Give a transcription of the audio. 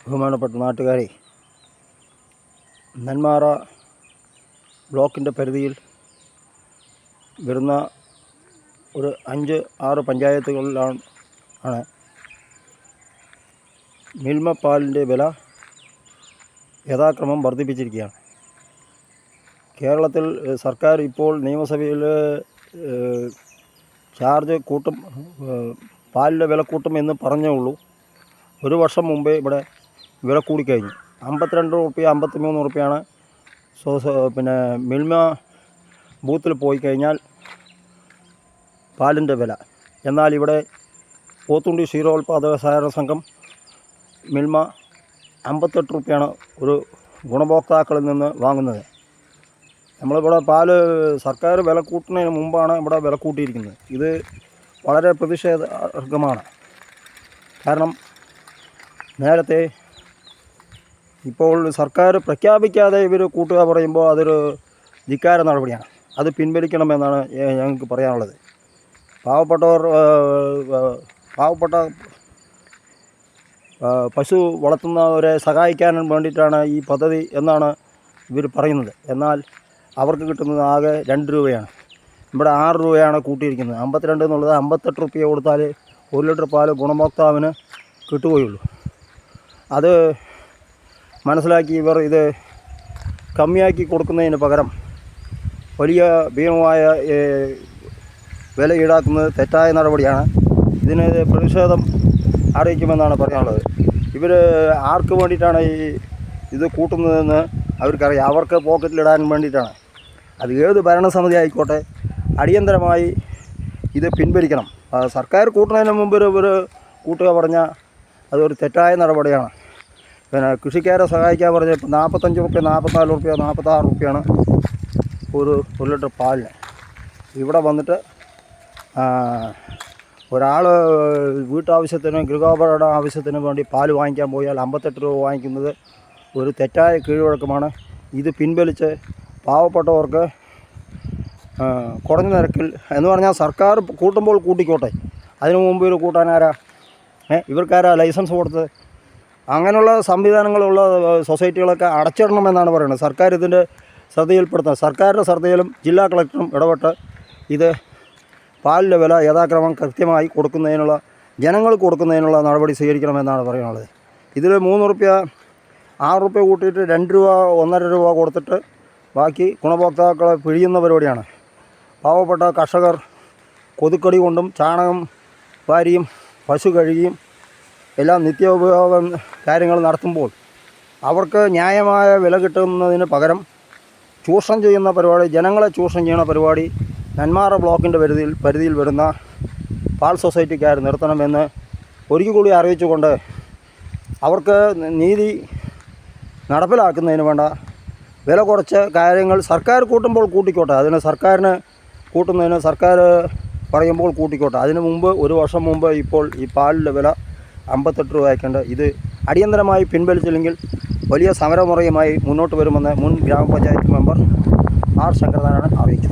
ബഹുമാനപ്പെട്ട നാട്ടുകാരെ, നെന്മാറ ബ്ലോക്കിൻ്റെ പരിധിയിൽ വരുന്ന ഒരു 5-6 പഞ്ചായത്തുകളിലാണ് മിൽമ പാലിൻ്റെ വില യഥാക്രമം വർദ്ധിപ്പിച്ചിരിക്കുകയാണ്. കേരളത്തിൽ സർക്കാർ ഇപ്പോൾ നിയമസഭയിൽ ചാർജ് കൂട്ടും, പാലിൻ്റെ വില കൂട്ടും എന്ന് പറഞ്ഞേ ഉള്ളൂ. ഒരു വർഷം മുമ്പേ ഇവിടെ വില കൂടിക്കഴിഞ്ഞു. 52 റുപ്യ 53 റുപ്യാണ് പിന്നെ മിൽമ ബൂത്തിൽ പോയി കഴിഞ്ഞാൽ പാലിൻ്റെ വില. എന്നാൽ ഇവിടെ പോത്തുണ്ടി ക്ഷീരോത്പാദക സഹകരണ സംഘം മിൽമ 58 റുപ്യാണ് ഒരു ഗുണഭോക്താക്കളിൽ നിന്ന് വാങ്ങുന്നത്. നമ്മളിവിടെ പാല് സർക്കാർ വില കൂട്ടുന്നതിന് മുമ്പാണ് ഇവിടെ വില കൂട്ടിയിരിക്കുന്നത്. ഇത് വളരെ പ്രതിഷേധാർഹമാണ്. കാരണം നേരത്തെ ഇപ്പോൾ സർക്കാർ പ്രഖ്യാപിക്കാതെ ഇവർ കൂട്ടുക പറയുമ്പോൾ അതൊരു ധിക്കാര നടപടിയാണ്. അത് പിൻവലിക്കണമെന്നാണ് ഞങ്ങൾക്ക് പറയാനുള്ളത്. പാവപ്പെട്ട പശു വളർത്തുന്നവരെ സഹായിക്കാൻ വേണ്ടിയിട്ടാണ് ഈ പദ്ധതി എന്നാണ് ഇവർ പറയുന്നത്. എന്നാൽ അവർക്ക് കിട്ടുന്നത് ആകെ 2 രൂപയാണ്. ഇവിടെ 6 രൂപയാണ് കൂട്ടിയിരിക്കുന്നത്. 52 എന്നുള്ളത് 58 റുപ്യ കൊടുത്താൽ 1 ലിറ്റർ പാല് ഗുണഭോക്താവിന് കിട്ടുകയുള്ളൂ. അത് മനസ്സിലാക്കി ഇവർ ഇത് കമ്മിയാക്കി കൊടുക്കുന്നതിന് പകരം വലിയ ഭീമമായ വില ഈടാക്കുന്നത് തെറ്റായ നടപടിയാണ്. ഇതിന് പ്രതിഷേധം അറിയിക്കുമെന്നാണ് പറയാനുള്ളത്. ഇവർ ആർക്ക് വേണ്ടിയിട്ടാണ് ഇത് കൂട്ടുന്നതെന്ന് അവർക്കറിയാം. അവർക്ക് പോക്കറ്റിലിടാൻ വേണ്ടിയിട്ടാണ്. അത് ഏത് ഭരണസമിതി ആയിക്കോട്ടെ, അടിയന്തരമായി ഇത് പിൻവലിക്കണം. സർക്കാർ കൂട്ടുന്നതിന് മുമ്പ് ഒരു കൂട്ടുക പറഞ്ഞാൽ അതൊരു തെറ്റായ നടപടിയാണ്. പിന്നെ കൃഷിക്കാരെ സഹായിക്കാൻ പറഞ്ഞാൽ 45 റുപ്യ 44 റുപ്യ 46 റുപ്യാണ് ഒരു ലിറ്റർ പാലിന്. ഇവിടെ വന്നിട്ട് ഒരാൾ വീട്ടാവശ്യത്തിന് ഗൃഹോപകരണ ആവശ്യത്തിന് വേണ്ടി പാല് വാങ്ങിക്കാൻ പോയാൽ 58 രൂപ വാങ്ങിക്കുന്നത് ഒരു തെറ്റായ കീഴ്വഴക്കമാണ്. ഇത് പിൻവലിച്ച് പാവപ്പെട്ടവർക്ക് കുറഞ്ഞ നിരക്കിൽ എന്ന് പറഞ്ഞാൽ സർക്കാർ കൂട്ടുമ്പോൾ കൂട്ടിക്കോട്ടെ. അതിനു മുമ്പ് ഒരു കൂട്ടാനാരാ? ഇവർക്കാരാ ലൈസൻസ് കൊടുത്തത്? അങ്ങനെയുള്ള സംവിധാനങ്ങളുള്ള സൊസൈറ്റികളൊക്കെ അടച്ചിടണമെന്നാണ് പറയുന്നത്. സർക്കാർ ഇതിൻ്റെ ശ്രദ്ധയിൽപ്പെടുത്തുന്നത്. സർക്കാരിൻ്റെ ശ്രദ്ധയിലും ജില്ലാ കളക്ടറും ഇടപെട്ട് ഇത് പാലിൻ്റെ വില യഥാക്രമം കൃത്യമായി കൊടുക്കുന്നതിനുള്ള, ജനങ്ങൾ കൊടുക്കുന്നതിനുള്ള നടപടി സ്വീകരിക്കണമെന്നാണ് പറയാനുള്ളത്. ഇതിൽ 3 റുപ്യ 6 റുപ്യ കൂട്ടിയിട്ട് 2 രൂപ 1.5 രൂപ കൊടുത്തിട്ട് ബാക്കി ഗുണഭോക്താക്കളെ പിഴിയുന്ന പരിപാടിയാണ്. പാവപ്പെട്ട കർഷകർ കൊതുക്കടി കൊണ്ടും ചാണകം വാരിയും പശു കഴുകിയും എല്ലാം നിത്യോപയോഗ കാര്യങ്ങൾ നടത്തുമ്പോൾ അവർക്ക് ന്യായമായ വില കിട്ടുന്നതിന് പകരം ചൂഷണം ചെയ്യുന്ന പരിപാടി, ജനങ്ങളെ ചൂഷണം ചെയ്യുന്ന പരിപാടി നെന്മാറ ബ്ലോക്കിൻ്റെ പരിധിയിൽ വരുന്ന പാൽ സൊസൈറ്റിക്കാർ നിർത്തണമെന്ന് ഒരിക്കൽ കൂടി അറിയിച്ചുകൊണ്ട് അവർക്ക് നീതി നടപ്പിലാക്കുന്നതിന് വേണ്ട വില കുറച്ച് കാര്യങ്ങൾ സർക്കാർ കൂട്ടുമ്പോൾ കൂട്ടിക്കോട്ടെ. അതിന് സർക്കാരിന് കൂട്ടുന്നതിന് സർക്കാർ പറയുമ്പോൾ കൂട്ടിക്കോട്ടെ. അതിന് മുമ്പ് ഒരു വർഷം മുമ്പ് ഇപ്പോൾ ഈ പാലിൻ്റെ വില 58 രൂപ ആക്കേണ്ട. ഇത് അടിയന്തരമായി പിൻവലിച്ചില്ലെങ്കിൽ വലിയ സമരമുറയുമായി മുന്നോട്ട് വരുമെന്ന് മുൻ ഗ്രാമപഞ്ചായത്ത് മെമ്പർ ആർ ശങ്കരനാരായണൻ അറിയിച്ചു.